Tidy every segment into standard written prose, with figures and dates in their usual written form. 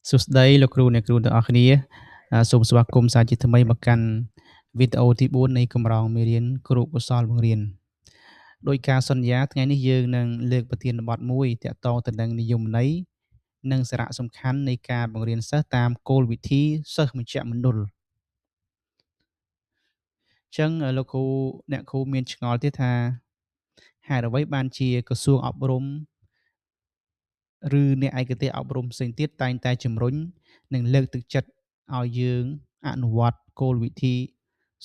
សួស្តីលោកគ្រូអ្នកគ្រូទាំងអស់គ្នាសូមស្វាគមន៍សាជាថ្មីមកកាន់វីដេអូទី4នៃកម្រងមេរៀនគ្រូកុសលបង្រៀនដោយការសន្យាថ្ងៃនេះយើងនឹងលើកប្រធានបទមួយទាក់ទងទៅនឹងនិយមន័យនិងសារៈសំខាន់នៃការបង្រៀនសិស្សតាមគោលវិធីសិស្សមជ្ឈមណ្ឌលអញ្ចឹងលោកគ្រូអ្នកគ្រូមានឆ្ងល់ទេថាហេតុអ្វីបានជាក្រសួងអប់រំឬអ្នកឯកទេសអប់រំផ្សេងទៀតតែងតែជំរុញនិងលើកទឹកចិត្តឲ្យយើងអនុវត្តគោលវិធី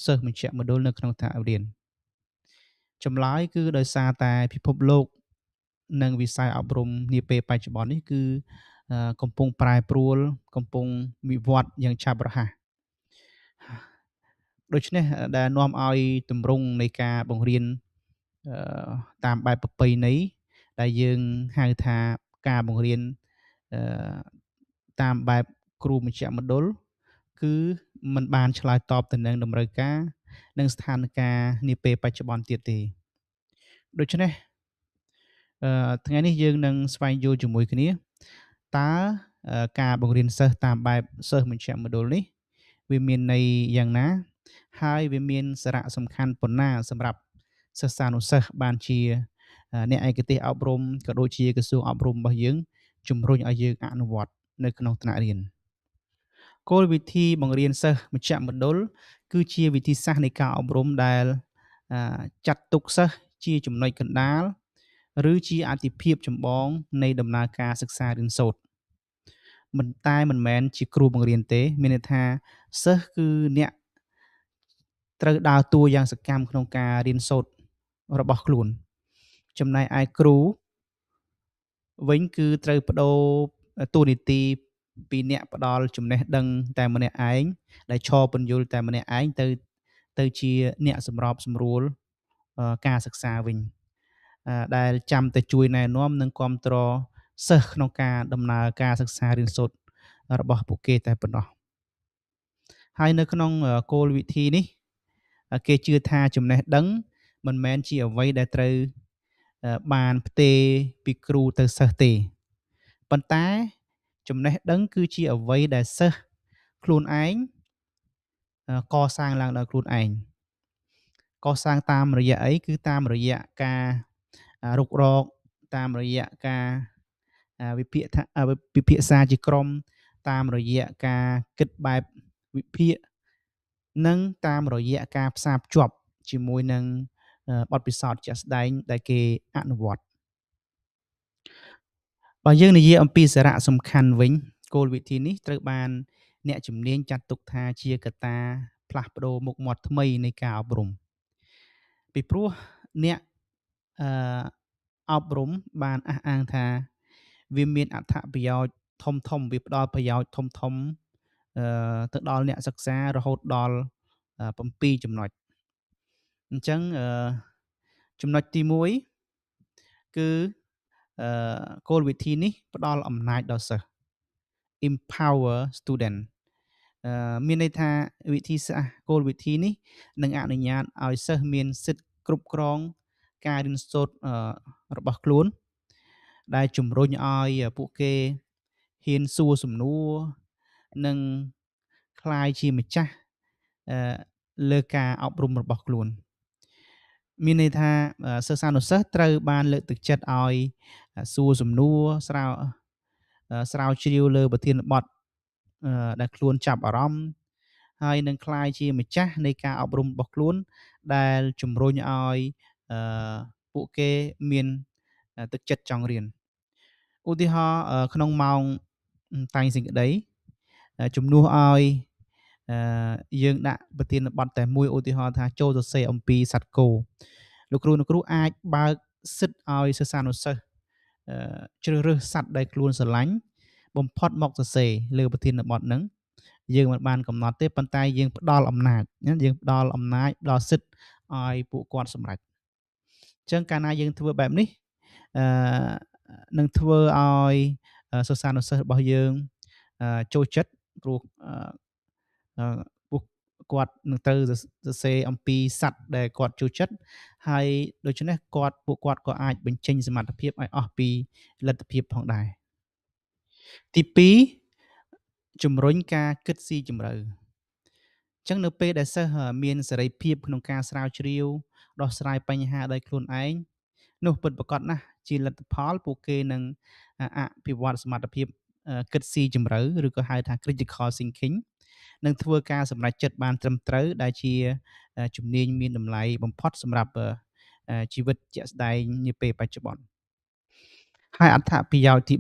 សិស្សមជ្ឈមណ្ឌលនៅក្នុងថ្នាក់រៀនចម្លើយគឺដោយសារតែពិភពលោកនិងវិស័យអប់រំនាពេលបច្ចុប្បន្ននេះគឺកំពុងប្រែប្រួលកំពុងវិវត្តយ៉ាងឆាប់រហ័សដូច្នេះដែលនាំឲ្យទម្រង់នៃការបង្រៀនអឺតាមបែបប្រពៃណីដែលយើងហៅថាការបង្រៀនអឺតាមបែបគ្រូមជ្ឈមណ្ឌលគឺมันបានឆ្លើយតបទៅនឹងតម្រូវការនិងស្ថានភាពនាពេលបច្ចុប្បន្នទៀតទេដូច្នេះថ្ងៃនេះយើងនឹងស្វែងយល់ជាមួយគ្នាតើការបង្រៀនសិស្សតាមបែបសិស្សមជ្ឈមណ្ឌលនេះវាមានន័យយ៉ាងណាហើយវាមានសារៈសំខាន់ប៉ុណ្ណាសម្រាប់សិស្សានុសិស្សបានជាអ្នកឯកទេសអប់រំក៏ដូចជាក្រសួងអប់រំរបស់យើងជំរុញឲ្យយើងអនុវត្តនៅក្នុងថ្នាក់រៀនគោលវិធីបង្រៀនសិស្សមជ្ឈមណ្ឌលគឺជាវិធីសាស្ត្រនៃការអប់រំដែលចាត់ទុកសិស្សជាចំណុចកណ្ដាលឬជាអាទិភាពចម្បងនៃដំណើរការសិក្សារៀនសូត្រមិនមែនជាគ្រូបង្រៀនទេមានន័យថាសិស្សគឺអ្នកត្រូវដើរតួយ៉ាងសកម្មក្នុងការរៀនសូត្ររបស់ខ្លួនចំណែកឯគ្រូវិញគឺត្រូវប្ដូរតួនាទីពីអ្នកផ្ដល់ចំណេះដឹងតែម្នាក់ឯងដែលឈរពន្យល់តែម្នាក់ឯងទៅជាអ្នកសម្របសម្រួលការសិក្សាវិញដែលចាំតែជួយណែនាំនិងគាំទ្រសិស្សក្នុងការដំណើរការសិក្សារៀនសូត្ររបស់ពួកគេតែប៉ុណ្ណោះហើយនៅក្នុងគោលវិធីនេះគេជឿថាចំណេះដឹងមិនមែនជាអ្វីដែលត្រូវបានផ្ទេរពីគ្រូទៅសិស្សទេប៉ុន្តែចំណេះដឹងគឺជាអ្វីដែលសិស្សខ្លួនឯងកសាងឡើងដោយខ្លួនឯងកសាងតាមរយៈអីគឺតាមរយៈការរុករកតាមរយៈការវិភាសាជាក្រុមតាមរយៈការគិតបែបវិភាគនិងតាមរយៈការផ្សារភ្ជាប់ជាមួយនឹងបទពិសោធន៍ជាក់ស្ដែងដែលគេអនុវត្តបើយើងនិយាយអំពីសារៈសំខាន់វិញគោលវិធីនេះត្រូវបានអ្នកជំនាញចាត់ទុកថាជាកត្តាផ្លាស់ប្ដូរមុខមាត់ថ្មីនៃការអប់រំពីព្រោះអ្នកអឺអប់រំបានអះអាងថាវាមានអត្ថប្រយោជន៍ធំវាផ្ដល់ប្រយោជន៍ធំទៅដល់អ្នកសិក្សារហូតដល់7ចំណុចអញ្ចឹងចំណុចទី1គឺអគោលវិធីនេះផ្ដល់អំណាចដល់សិស្ស empower student មានន័យថាវិធីសាស្ត្រគោលវិធីនេះនឹងអនុញ្ញាតឲ្យសិស្សមានសិទ្ធិគ្រប់គ្រងការរៀនសូត្ររបស់ខ្លួនដែលជំរុញឲ្យពួកគេហ៊ានសួរសំណួរនិងក្លាយជាម្ចាស់អឺលើការអប់រំរបស់ខ្លួនមានន័យថាសិស្សានុសិស្សត្រូវបានលើកទឹកចិត្តឲ្យសួរសំណួរស្រាវជ្រាវលើប្រធានបទដែលខ្លួនចាប់អារម្មណ៍ហើយនឹងក្លាយជាម្ចាស់នៃការអប់រំរបស់ខ្លួនដែលជំរុញឲ្យអឺពួកគេមានទឹកចិត្តចង់រៀនឧទាហរណ៍ក្នុងម៉ោងតែងសេចក្តីជំនួសឲ្យអឺយើងដាក់ប្រធានបទតែមួយឧទាហរណ៍ថាចូលសរសេរអំពីសត្វគោលោកគ្រូអាចបើកសិទ្ធឲ្យសិស្សានុសិស្សជ្រើសរើសសត្វដែលខ្លួនស្រឡាញ់បំផុតមកសរសេរលើប្រធានបទហ្នឹងយើងមិនបានកំណត់ទេប៉ុន្តែយើងផ្ដល់អំណាចណាយើងផ្ដល់អំណាចដល់សិទ្ធឲ្យពួកគាត់សម្រេចអញ្ចឹងកាលណាយើងធ្វើបែបនេះអឺនឹងធ្វើឲ្យសិស្សានុសិស្សរបស់យើងចូលចិត្តព្រោះពួកគាត់នឹងត្រូវសរសេរអំពីសត្វដែលគាត់ចូលចិត្តហើយដូច្នេះពួកគាត់ក៏អាចបញ្ចេញសមត្ថភាពឲ្យអស់ពីលទ្ធភាពផងដែរទី2 ជំរុញការគិតស៊ីជម្រៅ ចឹងនៅពេលដែលសិស្សមានសេរីភាពក្នុងការស្រាវជ្រាវដោះស្រាយបញ្ហាដោយខ្លួនឯងនោះពិតប្រាកដណាស់ជាលទ្ធផលពួកគេនឹងភិវឌ្ឍសមត្ថភាពគិតស៊ីជម្រៅឬក៏ហៅថា critical thinking និងធ្វើការសម្រេចចិត្តបានត្រឹមត្រូវដែលជាជំនាញមានតម្លៃបំផុតសម្រាប់ជីវិតជាក់ស្ដែងនាពេលបច្ចុប្បន្នហើយអត្ថប្រយោជន៍ទី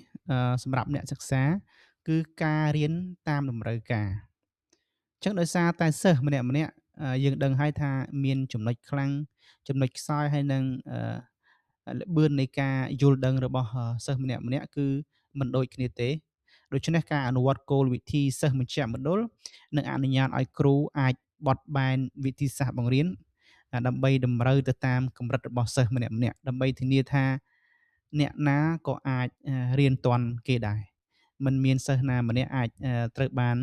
3សម្រាប់អ្នកសិក្សាគឺការរៀនតាមតម្រូវការចឹងដោយសារតែសិស្សម្នាក់ៗយើងដឹងហើយថាមានចំណុចខ្លាំងចំណុចខ្សោយហើយនិងល្បឿននៃការយល់ដឹងរបស់សិស្សម្នាក់ៗគឺមិនដូចគ្នាទេដូច្នេះការអនុវត្តគោលវិធីសិស្សមជ្ឈមណ្ឌលនឹងអនុញ្ញាតឲ្យគ្រូអាចបត់បែនវិធីសាស្ត្របង្រៀនដើម្បីតម្រូវទៅតាមកម្រិតរបស់សិស្សម្នាក់ៗដើម្បីធានាថាអ្នកណាក៏អាចរៀនទាន់គេដែរមិនមានសិស្សណាម្នាក់អាចត្រូវបាន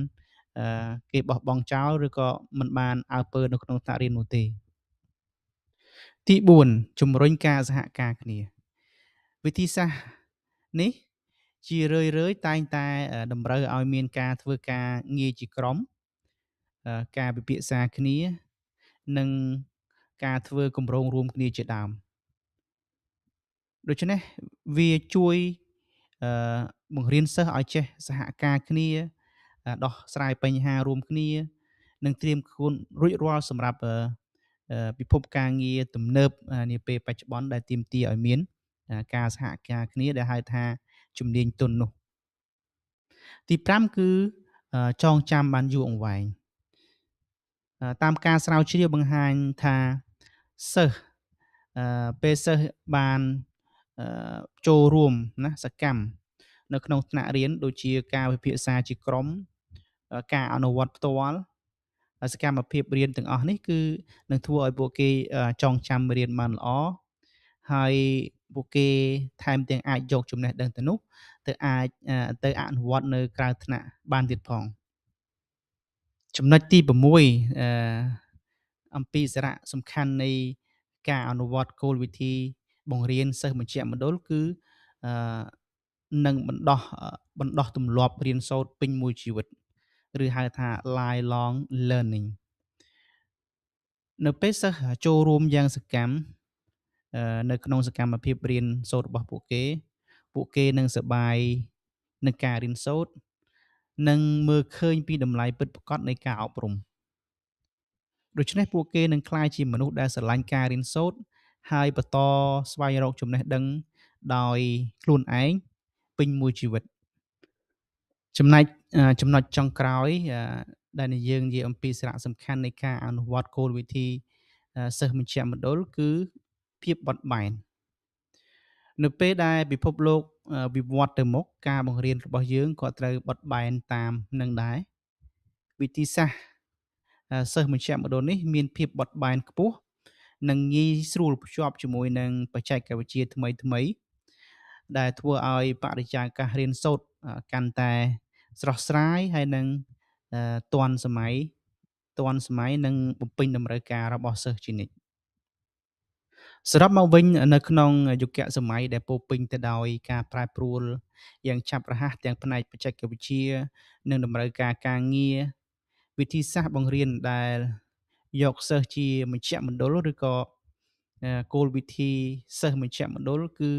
គេបោះបង់ចោលឬក៏មិនបានអើពើនៅក្នុងថ្នាក់រៀននោះទេទី4ជំរុញការសហការគ្នាវិធីសាស្ត្រនេះជារឿយៗតែងតែតម្រូវឲ្យមានការធ្វើការងារជាក្រុមការពិភាក្សាគ្នានិងការធ្វើគម្រោងរួមគ្នាជាដើមដូច្នេះវាជួយអឺបង្រៀនសិស្សឲ្យចេះសហការគ្នាដោះស្រាយបញ្ហារួមគ្នានិងត្រៀមខ្លួនរួចរាល់សម្រាប់ពិភពការងារទំនើបនាពេលបច្ចុប្បន្នដែលទាមទារឲ្យមានការសហការគ្នាដែលហៅថាជំនាញទន់នោះទី5គឺចងចាំបានយូរអង្វែងតាមការស្រាវជ្រាវបង្ហាញថាសិស្សពេលសិស្សបានអឺចូលរួមណាសកម្មនៅក្នុងថ្នាក់រៀនដូចជាការពិភាក្សាជាក្រុមការអនុវត្តផ្ទាល់សកម្មភាពរៀនទាំងអស់នេះគឺនឹងធ្វើឲ្យពួកគេចងចាំរៀនបានល្អហើយពួកគេថែមទាំងអាចយកចំណេះដឹងទៅនោះទៅអនុវត្តនៅក្រៅថ្នាក់បានទៀតផងចំណុចទី6អំពីសារៈសំខាន់នៃការអនុវត្តគោលវិធីបង្រៀនសិស្សមជ្ឈមណ្ឌលគឺអឺនឹងបណ្ដោះទម្លាប់រៀនសូត្រពេញមួយជីវិតឬហៅថា lifelong learning នៅពេលសិស្សចូលរួមយ៉ាងសកម្មនៅក្នុងសកម្មភាពរៀនសូត្ររបស់ពួកគេនឹងសប្បាយនឹងការរៀនសូត្រនិងមើលឃើញពីតម្លៃពិតប្រាកដនៃការអប់រំដូច្នេះពួកគេនឹងក្លាយជាមនុស្សដែលស្រឡាញ់ការរៀនសូត្រហើយបន្តស្វែងរកចំណេះដឹងដោយខ្លួនឯងពេញមួយជីវិតចំណែកចំណុចចុងក្រោយដែលយើងនិយាយអំពីសារៈសំខាន់នៃការអនុវត្តគោលវិធីសិស្សមជ្ឈមណ្ឌលគឺភាពបត់បែននៅពេលដែលពិភពលោកវិវត្តទៅមុខការបង្រៀនរបស់យើងក៏ត្រូវបត់បែនតាមនឹងដែរវិធីសាស្ត្រសិស្សមជ្ឈមណ្ឌលនេះមានភាពបត់បែនខ្ពស់និងងាយស្រួលភ្ជាប់ជាមួយនឹងបច្ចេកវិទ្យាថ្មីៗដែលធ្វើឲ្យបរិយាកាសរៀនសូត្រកាន់តែស្រស់ស្រាយហើយនិងទាន់សម័យនិងបំពេញតម្រូវការរបស់សិស្សជានិច្ចសរុបមកវិញនៅក្នុងយុគសម័យដែលពោរពេញទៅដោយការប្រែប្រួលយ៉ាងឆាប់រហ័សទាំងផ្នែកបច្ចេកវិទ្យានិងតម្រូវការការងារវិធីសាស្ត្របង្រៀនដែលយកសិស្សជាមជ្ឈមណ្ឌលឬក៏គោលវិធីសិស្សមជ្ឈមណ្ឌលគឺ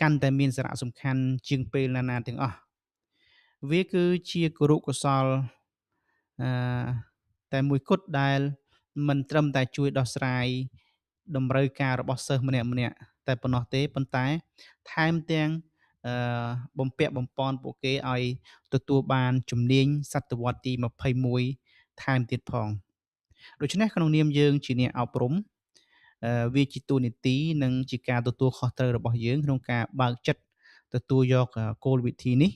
កាន់តែមានសារៈសំខាន់ជាងពេលណាៗទាំងអស់វាគឺជាគរុកោសល្យអឺតែមួយគត់ដែលមិនត្រឹមតែជួយដោះស្រាយតម្រូវការរបស់សិស្សម្នាក់ៗតែប៉ុណ្ណោះទេប៉ុន្តែថែមទាំងអឺបំពាក់បំប៉នពួកគេឲ្យទទួលបានជំនាញសតវត្សទី21ថែមទៀតផងដូច្នេះក្នុងនាមយើងជាអ្នកអប់រំវាជាតួនាទីនិងជាការទទួលខុសត្រូវរបស់យើងក្នុងការបើកចិត្តទទួលយកគោលវិធីនេះ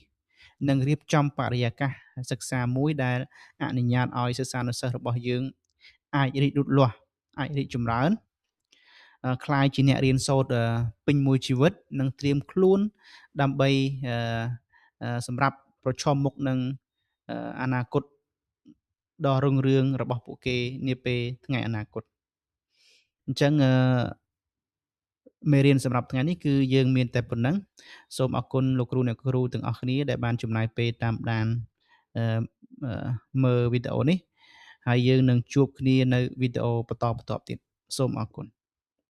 និងរៀបចំបរិយាកាសសិក្សាមួយដែលអនុញ្ញាតឲ្យសិស្សានុសិស្សរបស់យើងអាចរីកលូតលាស់អាចរីកចម្រើនក្លាយជាអ្នករៀនសូត្រពេញមួយជីវិតនិងត្រៀមខ្លួនដើម្បីសម្រាប់ប្រឈមមុខនឹងអនាគតដ៏រុងរឿងរបស់ពួកគេនាពេលថ្ងៃអនាគតអញ្ចឹង មេរៀនសម្រាប់ថ្ងៃនេះគឺយើងមានតែប៉ុណ្ណឹងសូមអរគុណលោកគ្រូអ្នកគ្រូទាំងអស់គ្នាដែលបានចំណាយពេលតាមដានអឺអឺមើលវីដេអូនេះហើយយើងនឹងជួបគ្នានៅវីដេអូបន្តបន្ទាប់ទៀតសូមអរគុណ